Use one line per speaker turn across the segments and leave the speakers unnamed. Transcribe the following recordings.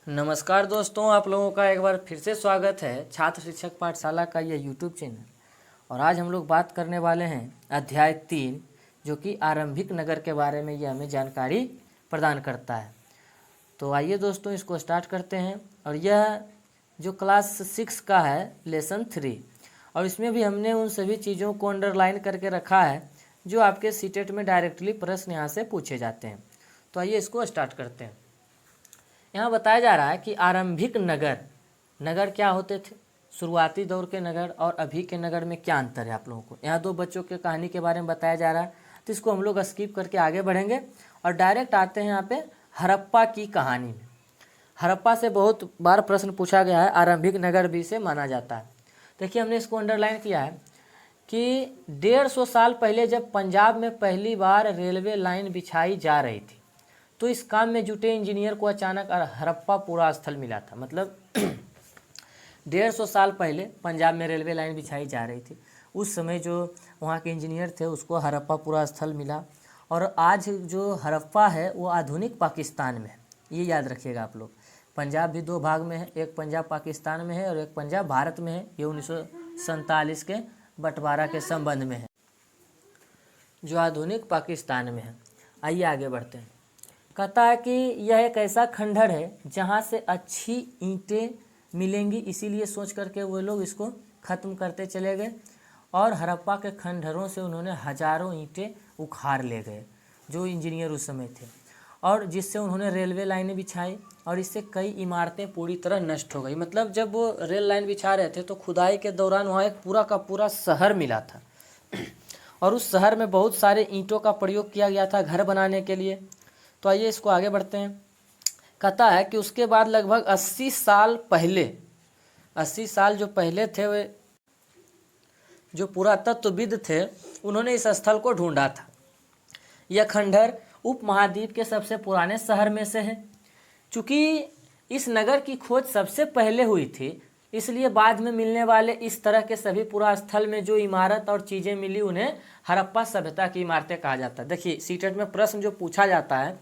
नमस्कार दोस्तों, आप लोगों का एक बार फिर से स्वागत है छात्र शिक्षक पाठशाला का यह यूट्यूब चैनल। और आज हम लोग बात करने वाले हैं अध्याय 3 जो कि आरंभिक नगर के बारे में यह हमें जानकारी प्रदान करता है। तो आइए दोस्तों इसको स्टार्ट करते हैं। और यह जो क्लास 6 का है लेसन 3, और इसमें भी हमने उन सभी चीज़ों को अंडरलाइन करके रखा है जो आपके सीटेट में डायरेक्टली प्रश्न यहाँ से पूछे जाते हैं। तो आइए इसको स्टार्ट करते हैं। यहाँ बताया जा रहा है कि आरंभिक नगर क्या होते थे, शुरुआती दौर के नगर और अभी के नगर में क्या अंतर है आप लोगों को। यहाँ दो बच्चों के कहानी के बारे में बताया जा रहा है, तो इसको हम लोग स्किप करके आगे बढ़ेंगे और डायरेक्ट आते हैं यहाँ पे हड़प्पा की कहानी में। हड़प्पा से बहुत बार प्रश्न पूछा गया है, आरंभिक नगर भी से माना जाता है। देखिए हमने इसको अंडरलाइन किया है कि 150 साल पहले जब पंजाब में पहली बार रेलवे लाइन बिछाई जा रही थी तो इस काम में जुटे इंजीनियर को अचानक हड़प्पा पूरा स्थल मिला था। मतलब 150 साल पहले पंजाब में रेलवे लाइन बिछाई जा रही थी, उस समय जो वहाँ के इंजीनियर थे उसको हड़प्पा पूरा स्थल मिला। और आज जो हड़प्पा है वो आधुनिक पाकिस्तान में है, ये याद रखिएगा आप लोग। पंजाब भी दो भाग में है, एक पंजाब पाकिस्तान में है और एक पंजाब भारत में है। ये 1947 के बंटवारा के संबंध में है, जो आधुनिक पाकिस्तान में है। आइए आगे बढ़ते हैं। कहता है कि यह एक ऐसा खंडहर है जहाँ से अच्छी ईंटें मिलेंगी, इसीलिए सोच करके वो लोग इसको ख़त्म करते चले गए और हड़प्पा के खंडहरों से उन्होंने हज़ारों ईंटें उखाड़ ले गए जो इंजीनियर उस समय थे, और जिससे उन्होंने रेलवे लाइनें बिछाई और इससे कई इमारतें पूरी तरह नष्ट हो गई। मतलब जब वो रेल लाइन बिछा रहे थे तो खुदाई के दौरान वहाँ एक पूरा का पूरा शहर मिला था और उस शहर में बहुत सारे ईंटों का प्रयोग किया गया था घर बनाने के लिए। तो आइए इसको आगे बढ़ते हैं। कहता है कि उसके बाद लगभग 80 साल जो पहले थे वे जो पुरातत्वविद थे उन्होंने इस स्थल को ढूंढा था। यह खंडहर उपमहाद्वीप के सबसे पुराने शहर में से है। चूँकि इस नगर की खोज सबसे पहले हुई थी, इसलिए बाद में मिलने वाले इस तरह के सभी पुरा स्थल में जो इमारत और चीज़ें मिली उन्हें हड़प्पा सभ्यता की इमारतें कहा जाता है। देखिए सीटेट में प्रश्न जो पूछा जाता है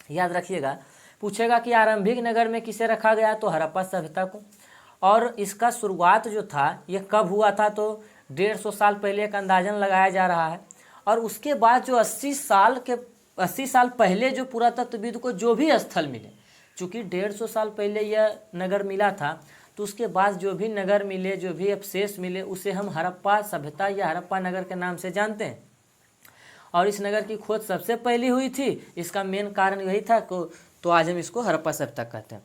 याद रखिएगा, पूछेगा कि आरंभिक नगर में किसे रखा गया, तो हड़प्पा सभ्यता को। और इसका शुरुआत जो था ये कब हुआ था, तो 150 साल पहले एक अंदाजन लगाया जा रहा है। और उसके बाद जो 80 साल पहले जो पुरातत्वविद को जो भी स्थल मिले, चूँकि 150 साल पहले यह नगर मिला था, तो उसके बाद जो भी नगर मिले, जो भी अवशेष मिले, उसे हम हड़प्पा सभ्यता या हड़प्पा नगर के नाम से जानते हैं। और इस नगर की खोज सबसे पहली हुई थी, इसका मेन कारण यही था तो आज हम इसको हड़प्पा सभ्यता कहते हैं।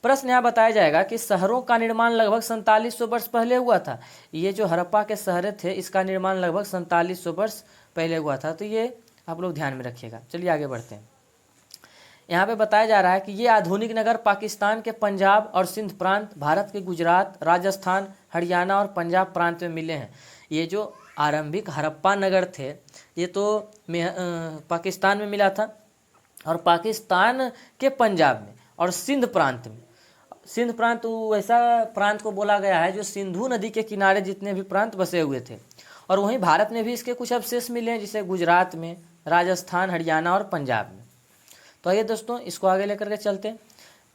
प्रश्न यहाँ बताया जाएगा कि शहरों का निर्माण लगभग 4700 वर्ष पहले हुआ था। ये जो हड़प्पा के शहर थे इसका निर्माण लगभग 4700 वर्ष पहले हुआ था, तो ये आप लोग ध्यान में रखिएगा। चलिए आगे बढ़ते हैं। यहाँ पे बताया जा रहा है कि ये आधुनिक नगर पाकिस्तान के पंजाब और सिंध प्रांत, भारत के गुजरात, राजस्थान, हरियाणा और पंजाब प्रांत में मिले हैं। ये जो आरंभिक हड़प्पा नगर थे ये तो पाकिस्तान में मिला था, और पाकिस्तान के पंजाब में और सिंध प्रांत में। सिंध प्रांत वैसा प्रांत को बोला गया है जो सिंधु नदी के किनारे जितने भी प्रांत बसे हुए थे। और वहीं भारत में भी इसके कुछ अवशेष मिले हैं, जैसे गुजरात में, राजस्थान, हरियाणा और पंजाब में। तो आइए दोस्तों इसको आगे लेकर के चलते हैं।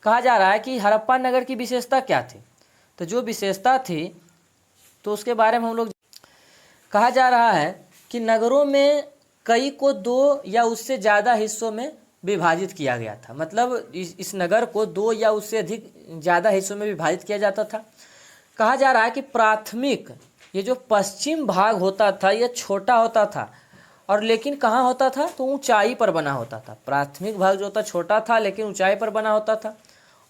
कहा जा रहा है कि हड़प्पा नगर की विशेषता क्या थी, तो जो विशेषता थी तो उसके बारे में हम लोग कहा जा रहा है कि नगरों में कई को 2 या उससे ज़्यादा हिस्सों में विभाजित किया गया था। मतलब इस नगर को 2 या उससे अधिक ज़्यादा हिस्सों में विभाजित किया जाता था। कहा जा रहा है कि प्राथमिक ये जो पश्चिम भाग होता था ये छोटा होता था, और लेकिन कहाँ होता था, तो ऊंचाई पर बना होता था। प्राथमिक भाग जो था छोटा था लेकिन ऊंचाई पर बना होता था।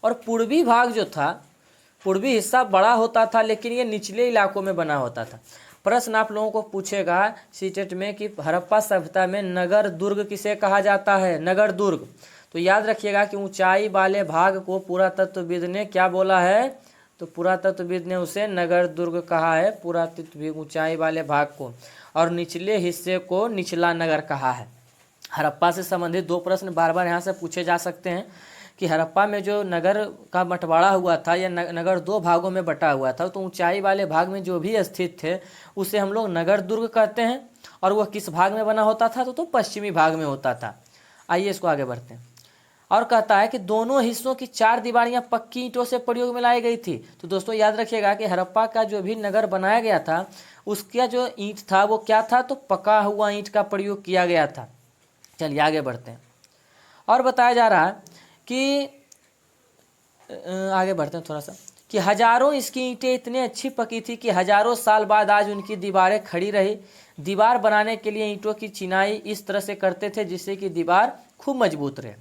और पूर्वी भाग जो था, पूर्वी हिस्सा बड़ा होता था लेकिन ये निचले इलाकों में बना होता था। प्रश्न आप लोगों को पूछेगा सीटेट में कि हड़प्पा सभ्यता में नगर दुर्ग किसे कहा जाता है, नगर दुर्ग। तो याद रखिएगा कि ऊंचाई वाले भाग को पुरातत्वविद ने क्या बोला है, तो पुरातत्वविद ने उसे नगर दुर्ग कहा है, पुरातत्वविद ऊंचाई वाले भाग को, और निचले हिस्से को निचला नगर कहा है। हड़प्पा से संबंधित 2 प्रश्न बार बार यहाँ से पूछे जा सकते हैं कि हड़प्पा में जो नगर का बंटवारा हुआ था या नगर 2 भागों में बटा हुआ था, तो ऊंचाई वाले भाग में जो भी स्थित थे उसे हम लोग नगर दुर्ग कहते हैं। और वह किस भाग में बना होता था, तो पश्चिमी भाग में होता था। आइए इसको आगे बढ़ते हैं। और कहता है कि दोनों हिस्सों की 4 दीवारियां पक्की ईंटों से प्रयोग में लाई गई थी। तो दोस्तों याद रखिएगा कि हड़प्पा का जो भी नगर बनाया गया था उसका जो ईंट था वो क्या था, तो पका हुआ ईंट का प्रयोग किया गया था। चलिए आगे बढ़ते हैं। और बताया जा रहा है कि आगे बढ़ते हैं थोड़ा सा, कि हजारों इसकी ईंटें इतनी अच्छी पकी थी कि हजारों साल बाद आज उनकी दीवारें खड़ी रही। दीवार बनाने के लिए ईंटों की चिनाई इस तरह से करते थे जिससे कि दीवार खूब मजबूत रहे।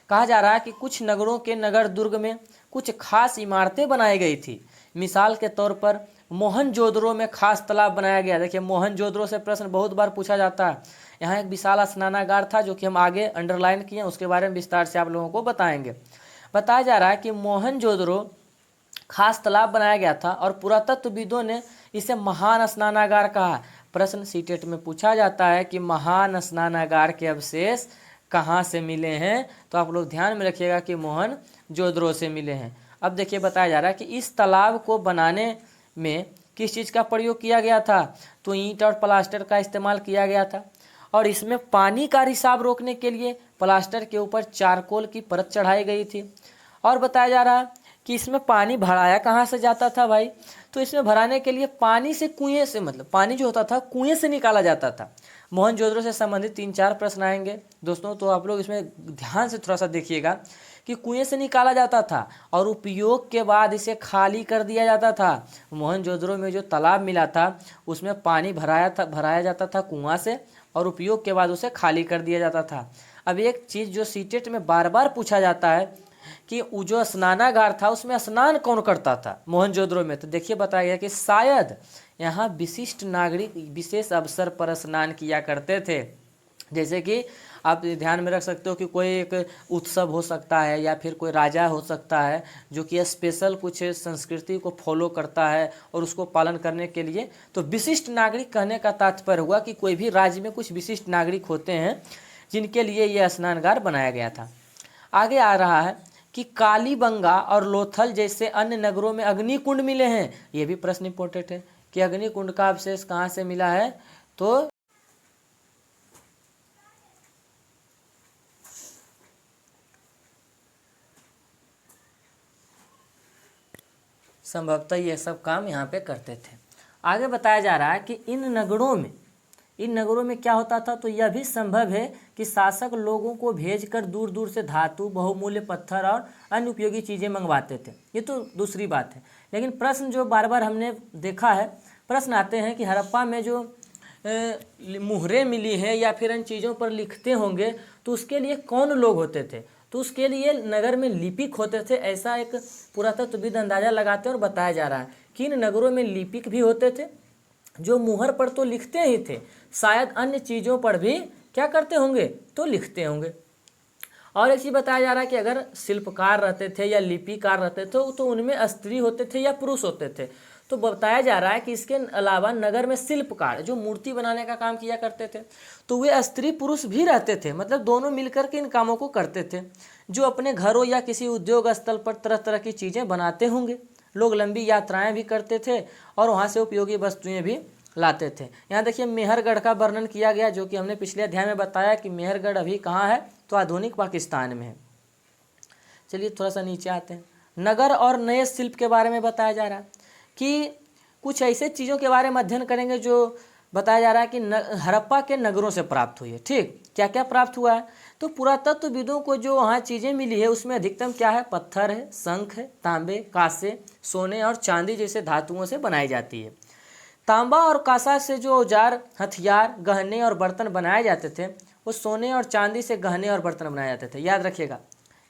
कहा जा रहा है कि कुछ नगरों के नगर दुर्ग में कुछ खास इमारतें बनाई गई थी। मिसाल के तौर पर मोहनजोदड़ो में खास तालाब बनाया गया। देखिए मोहनजोदड़ो से प्रश्न बहुत बार पूछा जाता है। यहाँ एक विशाल स्नानागार था जो कि हम आगे अंडरलाइन किए, उसके बारे में विस्तार से आप लोगों को बताएंगे। बताया जा रहा है कि मोहनजोदड़ो खास तालाब बनाया गया था और पुरातत्वविदों ने इसे महान स्नानागार कहा। प्रश्न सीटेट में पूछा जाता है कि महान स्नानागार के अवशेष कहाँ से मिले हैं, तो आप लोग ध्यान में रखिएगा कि मोहनजोदड़ो से मिले हैं। अब देखिए बताया जा रहा है कि इस तालाब को बनाने में किस चीज़ का प्रयोग किया गया था, तो ईंट और प्लास्टर का इस्तेमाल किया गया था। और इसमें पानी का रिसाव रोकने के लिए प्लास्टर के ऊपर चारकोल की परत चढ़ाई गई थी। और बताया जा रहा है कि इसमें पानी भराया कहाँ से जाता था भाई, तो इसमें भराने के लिए पानी से कुएं से, मतलब पानी जो होता था कुएं से निकाला जाता था। मोहनजोदड़ो से संबंधित 3-4 प्रश्न आएंगे दोस्तों, तो आप लोग इसमें ध्यान से थोड़ा सा देखिएगा कि कुएं से निकाला जाता था और उपयोग के बाद इसे खाली कर दिया जाता था। मोहनजोदड़ो में जो तालाब मिला था उसमें पानी भराया जाता था कुआं से और उपयोग के बाद उसे खाली कर दिया जाता था। अब एक चीज़ जो सीटेट में बार बार पूछा जाता है कि वो जो स्नानागार था उसमें स्नान कौन करता था मोहनजोदड़ो में, तो देखिए बताया गया कि शायद यहाँ विशिष्ट नागरिक विशेष अवसर पर स्नान किया करते थे। जैसे कि आप ध्यान में रख सकते हो कि कोई एक उत्सव हो सकता है या फिर कोई राजा हो सकता है जो कि स्पेशल कुछ संस्कृति को फॉलो करता है और उसको पालन करने के लिए, तो विशिष्ट नागरिक कहने का तात्पर्य हुआ कि कोई भी राज्य में कुछ विशिष्ट नागरिक होते हैं जिनके लिए यह स्नानगार बनाया गया था। आगे आ रहा है कि कालीबंगा और लोथल जैसे अन्य नगरों में अग्निकुंड मिले हैं। ये भी प्रश्न इंपॉर्टेंट है कि अग्निकुंड का अवशेष कहाँ से मिला है, तो संभवतः ये सब काम यहाँ पे करते थे। आगे बताया जा रहा है कि इन नगरों में क्या होता था, तो यह भी संभव है कि शासक लोगों को भेजकर दूर दूर से धातु, बहुमूल्य पत्थर और अन्य उपयोगी चीज़ें मंगवाते थे। ये तो दूसरी बात है, लेकिन प्रश्न जो बार बार हमने देखा है, प्रश्न आते हैं कि हड़प्पा में जो मुहरें मिली है या फिर इन चीज़ों पर लिखते होंगे तो उसके लिए कौन लोग होते थे, तो उसके लिए नगर में लिपिक होते थे। ऐसा एक पुरातत्वविद अंदाजा लगाते हैं और बताया जा रहा है कि इन नगरों में लिपिक भी होते थे जो मुहर पर तो लिखते ही थे, शायद अन्य चीज़ों पर भी क्या करते होंगे, तो लिखते होंगे। और एक चीज़ बताया जा रहा है कि अगर शिल्पकार रहते थे या लिपिकार रहते थे तो उनमें स्त्री होते थे या पुरुष होते थे। तो बताया जा रहा है कि इसके अलावा नगर में शिल्पकार जो मूर्ति बनाने का काम किया करते थे तो वे स्त्री पुरुष भी रहते थे, मतलब दोनों मिलकर के इन कामों को करते थे, जो अपने घरों या किसी उद्योग स्थल पर तरह तरह की चीज़ें बनाते होंगे। लोग लंबी यात्राएं भी करते थे और वहाँ से उपयोगी वस्तुएं भी लाते थे। यहाँ देखिए मेहरगढ़ का वर्णन किया गया, जो कि हमने पिछले अध्याय में बताया कि मेहरगढ़ अभी कहाँ है, तो आधुनिक पाकिस्तान में है। चलिए थोड़ा सा नीचे आते हैं। नगर और नए शिल्प के बारे में बताया जा रहा है कि कुछ ऐसे चीज़ों के बारे में अध्ययन करेंगे जो बताया जा रहा है कि हड़प्पा के नगरों से प्राप्त हुई है। ठीक, क्या क्या प्राप्त हुआ है, तो पुरातत्वविदों को जो वहाँ चीज़ें मिली है उसमें अधिकतम क्या है, पत्थर है, शंख है, तांबे, कांसे, सोने और चांदी जैसे धातुओं से बनाई जाती है। तांबा और कांसा से जो औजार, हथियार, गहने और बर्तन बनाए जाते थे वो सोने और चांदी से गहने और बर्तन बनाए जाते थे। याद रखिएगा,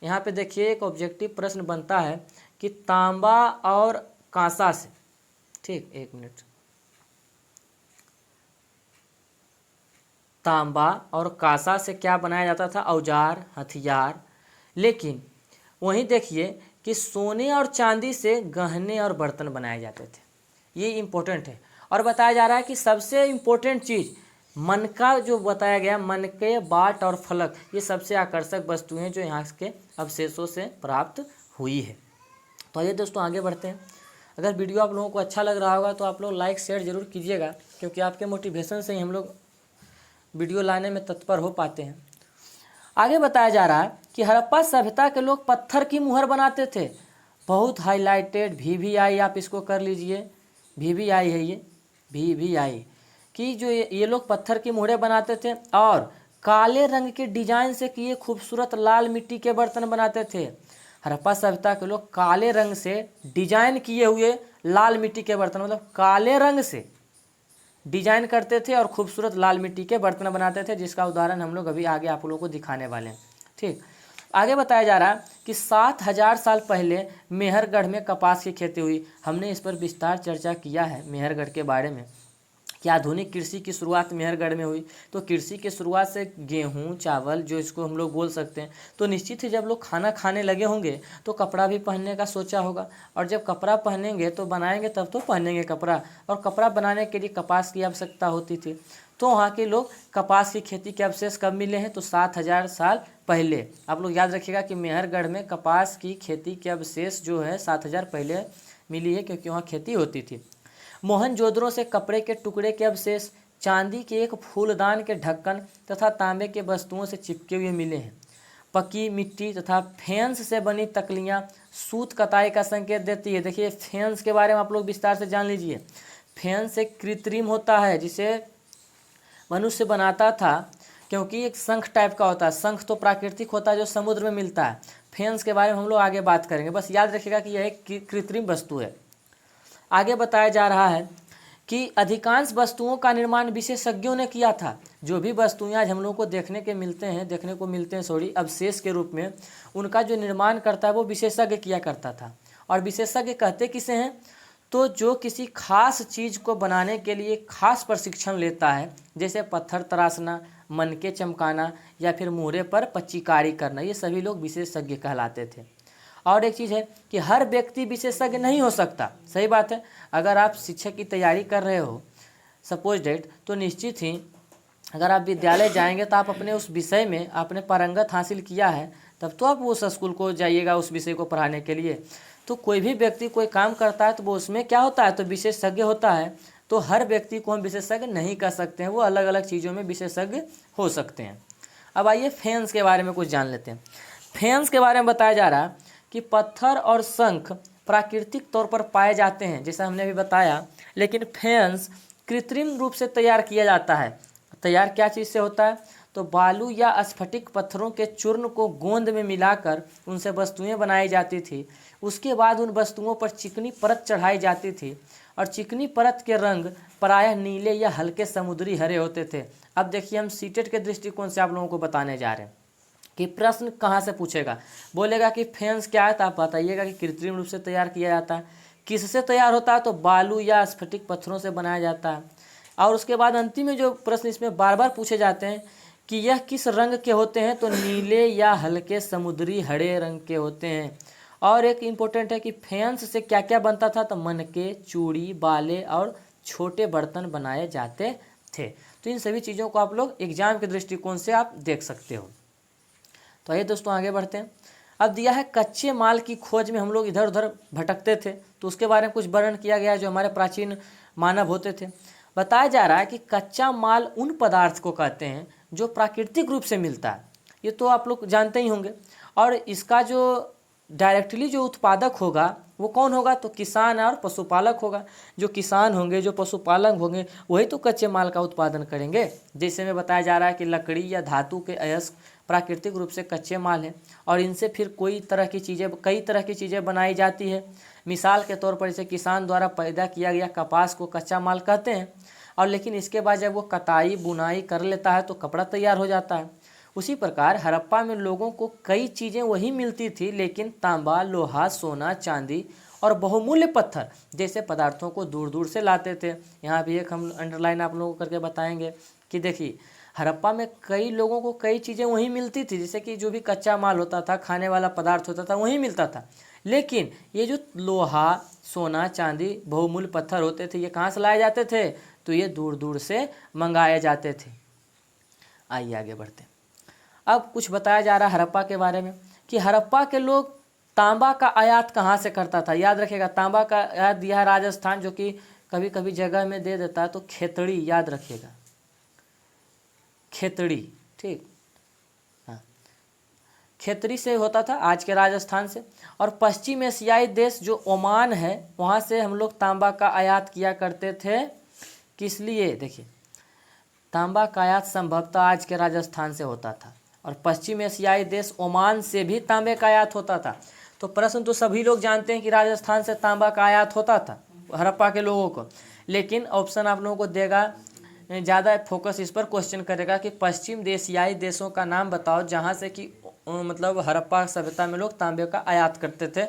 यहाँ पे देखिए एक ऑब्जेक्टिव प्रश्न बनता है कि तांबा और कांसा से, ठीक एक मिनट, तांबा और कांसा से क्या बनाया जाता था, औजार, हथियार। लेकिन वहीं देखिए कि सोने और चांदी से गहने और बर्तन बनाए जाते थे। ये इम्पोर्टेंट है। और बताया जा रहा है कि सबसे इम्पोर्टेंट चीज़ मनका जो बताया गया, मनके, बाट और फलक, ये सबसे आकर्षक वस्तुएं हैं जो यहाँ के अवशेषों से प्राप्त हुई है। तो आइए दोस्तों आगे बढ़ते हैं। अगर वीडियो आप लोगों को अच्छा लग रहा होगा तो आप लोग लाइक शेयर जरूर कीजिएगा, क्योंकि आपके मोटिवेशन से ही हम लोग वीडियो लाने में तत्पर हो पाते हैं। आगे बताया जा रहा है कि हड़प्पा सभ्यता के लोग पत्थर की मुहर बनाते थे, बहुत हाईलाइटेड VVI, आप इसको कर लीजिए, VVI है ये, VVI, कि जो ये लोग पत्थर की मुहरें बनाते थे और काले रंग के डिजाइन से किए खूबसूरत लाल मिट्टी के बर्तन बनाते थे। हड़प्पा सभ्यता के लोग काले रंग से डिजाइन किए हुए लाल मिट्टी के बर्तन, मतलब काले रंग से डिजाइन करते थे और खूबसूरत लाल मिट्टी के बर्तन बनाते थे, जिसका उदाहरण हम लोग अभी आगे आप लोगों को दिखाने वाले हैं। ठीक, आगे बताया जा रहा है कि 7000 साल पहले मेहरगढ़ में कपास की खेती हुई। हमने इस पर विस्तार चर्चा किया है मेहरगढ़ के बारे में कि आधुनिक कृषि की शुरुआत मेहरगढ़ में हुई। तो कृषि की शुरुआत से गेहूँ चावल जो इसको हम लोग बोल सकते हैं, तो निश्चित ही जब लोग खाना खाने लगे होंगे तो कपड़ा भी पहनने का सोचा होगा, और जब कपड़ा पहनेंगे तो बनाएंगे तब तो पहनेंगे कपड़ा, और कपड़ा बनाने के लिए कपास की आवश्यकता होती थी। तो वहाँ के लोग कपास की खेती के अवशेष कब मिले हैं, तो 7000 साल पहले। आप लोग याद रखिएगा कि मेहरगढ़ में कपास की खेती के अवशेष जो है 7000 पहले मिली है, क्योंकि वहाँ खेती होती थी। मोहनजोदड़ो से कपड़े के टुकड़े के अवशेष, चांदी के एक फूलदान के ढक्कन तथा तांबे के वस्तुओं से चिपके हुए मिले हैं। पकी मिट्टी तथा फेंस से बनी तकलियाँ सूत कताई का संकेत देती है। देखिए फेंस के बारे में आप लोग विस्तार से जान लीजिए। फेंस एक कृत्रिम होता है जिसे मनुष्य बनाता था, क्योंकि एक शंख टाइप का होता है। शंख तो प्राकृतिक होता है जो समुद्र में मिलता है। फेंस के बारे में हम लोग आगे बात करेंगे, बस याद रखिएगा कि यह एक कृत्रिम वस्तु है। आगे बताया जा रहा है कि अधिकांश वस्तुओं का निर्माण विशेषज्ञों ने किया था। जो भी वस्तुएं आज हम लोग को देखने को मिलते हैं अवशेष के रूप में, उनका जो निर्माण करता है वो विशेषज्ञ किया करता था। और विशेषज्ञ कहते किसे हैं, तो जो किसी खास चीज़ को बनाने के लिए खास प्रशिक्षण लेता है, जैसे पत्थर तराशना, मनके चमकाना या फिर मुहरे पर पच्चीकारी करना, ये सभी लोग विशेषज्ञ कहलाते थे। और एक चीज़ है कि हर व्यक्ति विशेषज्ञ नहीं हो सकता। सही बात है, अगर आप शिक्षक की तैयारी कर रहे हो सपोज डेट, तो निश्चित ही अगर आप विद्यालय जाएंगे तो आप अपने उस विषय में आपने पारंगत हासिल किया है, तब तो आप उस स्कूल को जाइएगा उस विषय को पढ़ाने के लिए। तो कोई भी व्यक्ति कोई काम करता है तो वो उसमें क्या होता है, तो विशेषज्ञ होता है। तो हर व्यक्ति को हम विशेषज्ञ नहीं कह सकते हैं, वो अलग अलग चीज़ों में विशेषज्ञ हो सकते हैं। अब आइए फेंस के बारे में कुछ जान लेते हैं। फेंस के बारे में बताया जा रहा है कि पत्थर और शंख प्राकृतिक तौर पर पाए जाते हैं, जैसा हमने अभी बताया, लेकिन फेंस कृत्रिम रूप से तैयार किया जाता है। तैयार क्या चीज़ से होता है, तो बालू या स्फटिक पत्थरों के चूर्ण को गोंद में मिलाकर उनसे वस्तुएं बनाई जाती थी। उसके बाद उन वस्तुओं पर चिकनी परत चढ़ाई जाती थी, और चिकनी परत के रंग प्रायः नीले या हल्के समुद्री हरे होते थे। अब देखिए हम सीटेट के दृष्टिकोण से आप लोगों को बताने जा रहे हैं कि प्रश्न कहाँ से पूछेगा, बोलेगा कि फेंस क्या है, तो आप बताइएगा कि कृत्रिम रूप से तैयार किया जाता है। किससे तैयार होता है, तो बालू या स्फटिक पत्थरों से बनाया जाता है। और उसके बाद अंतिम में जो प्रश्न इसमें बार बार पूछे जाते हैं कि यह किस रंग के होते हैं, तो नीले या हल्के समुद्री हरे रंग के होते हैं। और एक इम्पोर्टेंट है कि फेंस से क्या क्या बनता था, तो मनके, चूड़ी, बाले और छोटे बर्तन बनाए जाते थे। तो इन सभी चीज़ों को आप लोग एग्जाम के दृष्टिकोण से आप देख सकते हो। तो आइए दोस्तों आगे बढ़ते हैं। अब दिया है कच्चे माल की खोज में हम लोग इधर उधर भटकते थे, तो उसके बारे में कुछ वर्णन किया गया है जो हमारे प्राचीन मानव होते थे। बताया जा रहा है कि कच्चा माल उन पदार्थ को कहते हैं जो प्राकृतिक रूप से मिलता है। ये तो आप लोग जानते ही होंगे। और इसका जो डायरेक्टली जो उत्पादक होगा वो कौन होगा, तो किसान और पशुपालक होगा। जो किसान होंगे, जो पशुपालक होंगे, वही तो कच्चे माल का उत्पादन करेंगे। जैसे में बताया जा रहा है कि लकड़ी या धातु के अयस्क प्राकृतिक रूप से कच्चे माल हैं, और इनसे फिर कई तरह की चीज़ें बनाई जाती है। मिसाल के तौर पर जैसे किसान द्वारा पैदा किया गया कपास को कच्चा माल कहते हैं, और लेकिन इसके बाद जब वो कताई बुनाई कर लेता है तो कपड़ा तैयार हो जाता है। उसी प्रकार हड़प्पा में लोगों को कई चीज़ें वही मिलती थी, लेकिन तांबा, लोहा, सोना, चांदी और बहुमूल्य पत्थर जैसे पदार्थों को दूर दूर से लाते थे। यहाँ भी एक हम अंडरलाइन आप लोगों को करके बताएंगे कि देखिए हड़प्पा में कई लोगों को कई चीज़ें वहीं मिलती थी, जैसे कि जो भी कच्चा माल होता था, खाने वाला पदार्थ होता था, वहीं मिलता था। लेकिन ये जो लोहा, सोना, चांदी, बहुमूल्य पत्थर होते थे, ये कहाँ से लाए जाते थे, तो ये दूर दूर से मंगाए जाते थे। आइए आगे बढ़ते हैं। अब कुछ बताया जा रहा है हड़प्पा के बारे में कि हड़प्पा के लोग तांबा का आयात कहाँ से करता था। याद रखिएगा तांबा का आयात दिया है राजस्थान, जो कि कभी कभी जगह में दे देता है, तो खेतड़ी याद रखिएगा, खेतड़ी। ठीक, हाँ, खेतरी से होता था, आज के राजस्थान से। और पश्चिम एशियाई देश जो ओमान है वहाँ से हम लोग तांबा का आयात किया करते थे। किस लिए? देखिए, तांबा का आयात संभवतः आज के राजस्थान से होता था, और पश्चिम एशियाई देश ओमान से भी तांबे का आयात होता था। तो प्रश्न तो सभी लोग जानते हैं कि राजस्थान से तांबा का आयात होता था हड़प्पा के लोगों को, लेकिन ऑप्शन आप लोगों को देगा, ज़्यादा फोकस इस पर क्वेश्चन करेगा कि पश्चिम एशियाई देशों का नाम बताओ जहाँ से कि मतलब हड़प्पा सभ्यता में लोग तांबे का आयात करते थे।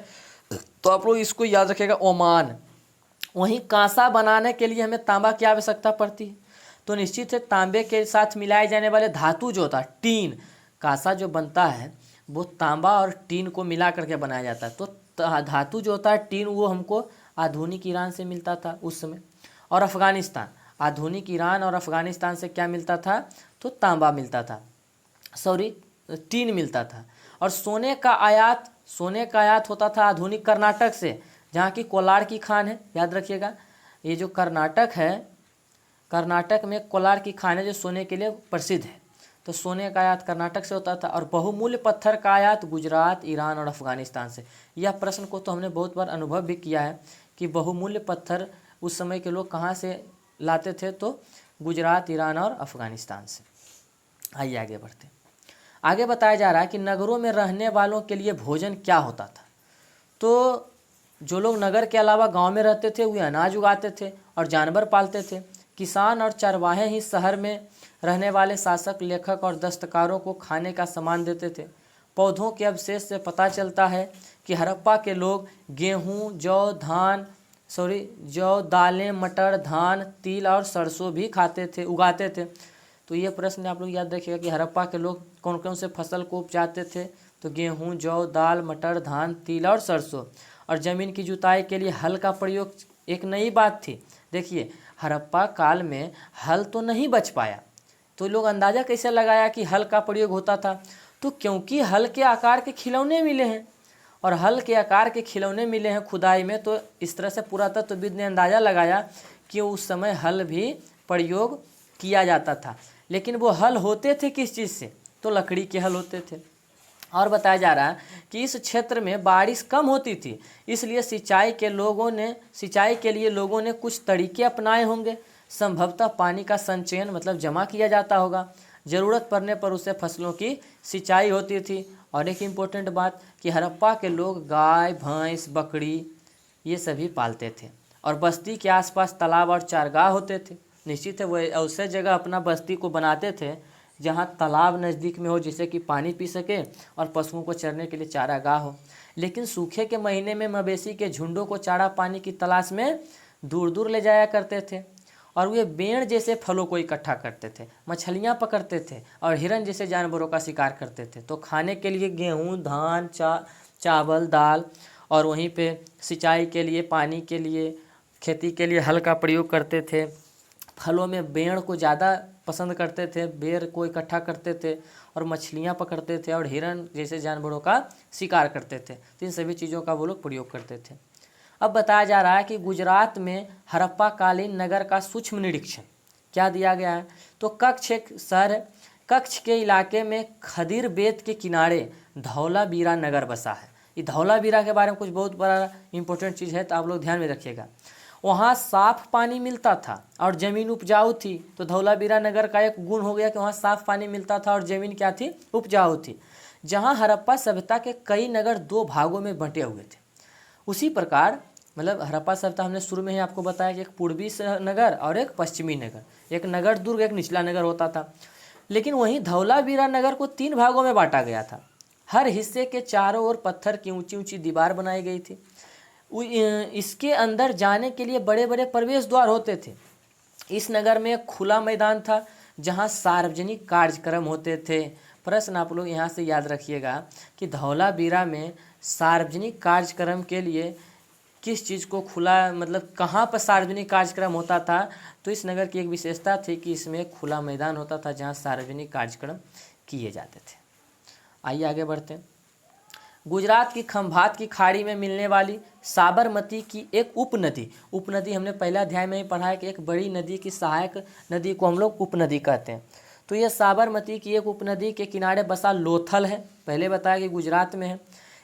तो आप लोग इसको याद रखिएगा, ओमान। वहीं कांसा बनाने के लिए हमें तांबा की आवश्यकता पड़ती है, तो निश्चित है तांबे के साथ मिलाए जाने वाले धातु जो होता है टीन, कांसा जो बनता है वो तांबा और टीन को मिला करके बनाया जाता है। तो धातु जो होता है टीन वो हमको आधुनिक ईरान से मिलता था उस समय, और अफ़गानिस्तान, आधुनिक ईरान और अफ़गानिस्तान से क्या मिलता था? तो तांबा मिलता था, सॉरी टीन मिलता था। और सोने का आयात होता था आधुनिक कर्नाटक से, जहाँ की कोलार की खान है, याद रखिएगा। ये जो कर्नाटक है, कर्नाटक में कोलार की खान है जो सोने के लिए प्रसिद्ध है, तो सोने का आयात कर्नाटक से होता था। और बहुमूल्य पत्थर का आयात गुजरात, ईरान और अफ़गानिस्तान से। यह प्रश्न को तो हमने बहुत बार अनुभव भी किया है कि बहुमूल्य पत्थर उस समय के लोग कहाँ से लाते थे? तो गुजरात, ईरान और अफ़गानिस्तान से। आइए आगे बढ़ते हैं। आगे बताया जा रहा है कि नगरों में रहने वालों के लिए भोजन क्या होता था। तो जो लोग नगर के अलावा गांव में रहते थे वे अनाज उगाते थे और जानवर पालते थे। किसान और चरवाहे ही शहर में रहने वाले शासक, लेखक और दस्तकारों को खाने का सामान देते थे। पौधों के अवशेष से पता चलता है कि हड़प्पा के लोग गेहूँ, जौ, दालें, मटर, धान, तिल और सरसों भी उगाते थे। तो ये प्रश्न आप लोग याद रखिएगा कि हड़प्पा के लोग कौन कौन से फसल को उपजाते थे? तो गेहूँ, जौ, दाल, मटर, धान, तिल और सरसों। और ज़मीन की जुताई के लिए हल का प्रयोग एक नई बात थी। देखिए, हड़प्पा काल में हल तो नहीं बच पाया, तो लोग अंदाज़ा कैसे लगाया कि हल का प्रयोग होता था? तो क्योंकि हल के आकार के खिलौने मिले हैं, और हल के आकार के खिलौने मिले हैं खुदाई में, तो इस तरह से पुरातत्वविद ने अंदाज़ा लगाया कि उस समय हल भी प्रयोग किया जाता था। लेकिन वो हल होते थे किस चीज़ से? तो लकड़ी के हल होते थे। और बताया जा रहा है कि इस क्षेत्र में बारिश कम होती थी, इसलिए सिंचाई के लिए लोगों ने कुछ तरीके अपनाए होंगे। संभवतः पानी का संचयन मतलब जमा किया जाता होगा, ज़रूरत पड़ने पर उससे फसलों की सिंचाई होती थी। और एक इम्पोर्टेंट बात कि हड़प्पा के लोग गाय, भैंस, बकरी ये सभी पालते थे, और बस्ती के आसपास तालाब और चारगाह होते थे। निश्चित है वो ऐसे जगह अपना बस्ती को बनाते थे जहाँ तालाब नज़दीक में हो, जिससे कि पानी पी सके और पशुओं को चरने के लिए चारागाह हो। लेकिन सूखे के महीने में मवेशी के झुंडों को चारा पानी की तलाश में दूर दूर ले जाया करते थे, और वे बेड़ जैसे फलों को इकट्ठा करते थे, मछलियाँ पकड़ते थे और हिरन जैसे जानवरों का शिकार करते थे। तो खाने के लिए गेहूँ, धान, चावल, दाल, और वहीं पे सिंचाई के लिए, पानी के लिए, खेती के लिए हल का प्रयोग करते थे। फलों में बेड़ को ज़्यादा पसंद करते थे, बेर को इकट्ठा करते थे और मछलियाँ पकड़ते थे और हिरन जैसे जानवरों का शिकार करते थे। तो इन सभी चीज़ों का वो लोग प्रयोग करते थे। अब बताया जा रहा है कि गुजरात में हड़प्पा कालीन नगर का सूक्ष्म निरीक्षण क्या दिया गया है? तो कच्छ एक शहर है, कच्छ के इलाके में खदीर बेत के किनारे धौलावीरा नगर बसा है। ये धौलावीरा के बारे में कुछ बहुत बड़ा इंपॉर्टेंट चीज़ है, तो आप लोग ध्यान में रखिएगा। वहाँ साफ पानी मिलता था और ज़मीन उपजाऊ थी। तो धौलावीरा नगर का एक गुण हो गया कि वहाँ साफ पानी मिलता था और ज़मीन क्या थी? उपजाऊ थी। जहाँ हड़प्पा सभ्यता के कई नगर दो भागों में बंटे हुए थे। उसी प्रकार मतलब हड़प्पा सभ्यता हमने शुरू में ही आपको बताया कि एक पूर्वी नगर और एक पश्चिमी नगर, एक नगर दुर्ग, एक निचला नगर होता था। लेकिन वहीं धौलावीरा नगर को 3 भागों में बांटा गया था। हर हिस्से के चारों ओर पत्थर की ऊंची ऊंची दीवार बनाई गई थी। इसके अंदर जाने के लिए बड़े बड़े प्रवेश द्वार होते थे। इस नगर में एक खुला मैदान था जहां सार्वजनिक कार्यक्रम होते थे। प्रश्न आप लोग यहाँ से याद रखिएगा कि धौलावीरा में सार्वजनिक कार्यक्रम के लिए किस चीज़ को खुला, मतलब कहाँ पर सार्वजनिक कार्यक्रम होता था? तो इस नगर की एक विशेषता थी कि इसमें खुला मैदान होता था जहाँ सार्वजनिक कार्यक्रम किए जाते थे। आइए आगे बढ़ते हैं। गुजरात की खंभात की खाड़ी में मिलने वाली साबरमती की एक उपनदी हमने पहला अध्याय में ही पढ़ा है कि एक बड़ी नदी की सहायक नदी को हम लोग उपनदी कहते हैं। तो यह साबरमती की एक उपनदी के किनारे बसा लोथल है, पहले बताया कि गुजरात में है।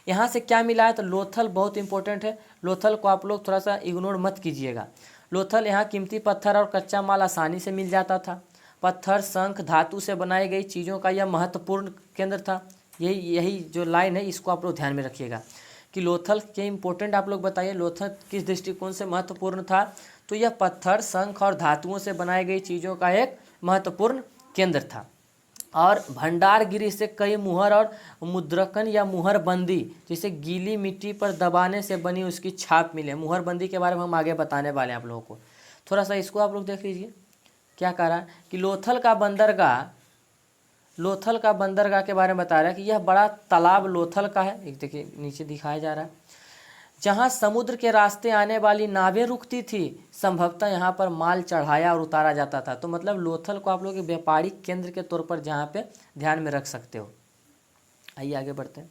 यहाँ से क्या मिला है, तो लोथल बहुत इंपॉर्टेंट है। लोथल को आप लोग थोड़ा सा इग्नोर मत कीजिएगा। लोथल यहाँ कीमती पत्थर और कच्चा माल आसानी से मिल जाता था। पत्थर, शंख, धातु से बनाई गई चीज़ों का यह महत्वपूर्ण केंद्र था। यही जो लाइन है इसको आप लोग ध्यान में रखिएगा कि लोथल के इम्पोर्टेंट आप लोग बताइए, लोथल किस दृष्टिकोण से महत्वपूर्ण था। तो यह पत्थर, शंख और धातुओं से बनाई गई चीज़ों का एक महत्वपूर्ण केंद्र था। और भंडारगिरी से कई मुहर और मुद्रकन या मुहरबंदी, जिसे गीली मिट्टी पर दबाने से बनी उसकी छाप मिले। मुहरबंदी के बारे में हम आगे बताने वाले हैं आप लोगों को। थोड़ा सा इसको आप लोग देख लीजिए क्या कह रहा है कि लोथल का बंदरगाह के बारे में बता रहा है कि यह बड़ा तालाब लोथल का है, एक देखिए नीचे दिखाया जा रहा है, जहाँ समुद्र के रास्ते आने वाली नावें रुकती थी। संभवतः यहाँ पर माल चढ़ाया और उतारा जाता था। तो मतलब लोथल को आप लोग एक व्यापारिक केंद्र के तौर पर जहाँ पे ध्यान में रख सकते हो। आइए आगे बढ़ते हैं।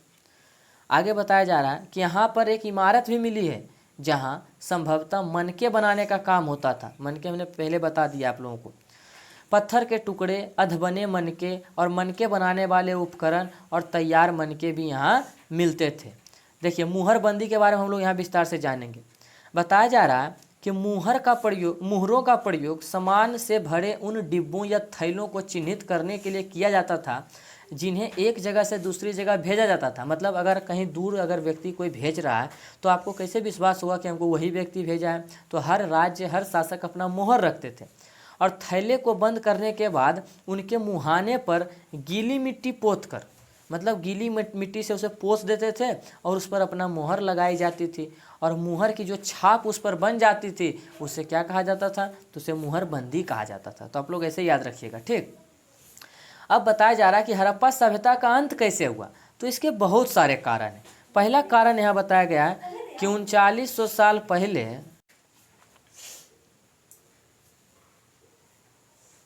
आगे बताया जा रहा है कि यहाँ पर एक इमारत भी मिली है जहाँ संभवतः मनके बनाने का काम होता था। मनके हमने पहले बता दिया आप लोगों को। पत्थर के टुकड़े, अधबने मनके और मनके बनाने वाले उपकरण और तैयार मनके भी यहाँ मिलते थे। देखिए मुहरबंदी के बारे में हम लोग यहाँ विस्तार से जानेंगे। बताया जा रहा है कि मुहरों का प्रयोग सामान से भरे उन डिब्बों या थैलों को चिन्हित करने के लिए किया जाता था जिन्हें एक जगह से दूसरी जगह भेजा जाता था। मतलब अगर कहीं दूर अगर व्यक्ति कोई भेज रहा है तो आपको कैसे विश्वास होगा कि हमको वही व्यक्ति भेजा है। तो हर राज्य, हर शासक अपना मुहर रखते थे और थैले को बंद करने के बाद उनके मुहाने पर गीली मिट्टी पोत कर, मतलब गीली मिट्टी से उसे पोंछ देते थे और उस पर अपना मुहर लगाई जाती थी। और मुहर की जो छाप उस पर बन जाती थी उसे क्या कहा जाता था, तो उसे मुहरबंदी कहा जाता था। तो आप लोग ऐसे याद रखिएगा, ठीक। अब बताया जा रहा है कि हड़प्पा सभ्यता का अंत कैसे हुआ। तो इसके बहुत सारे कारण हैं। पहला कारण यहाँ बताया गया है कि 3900 साल पहले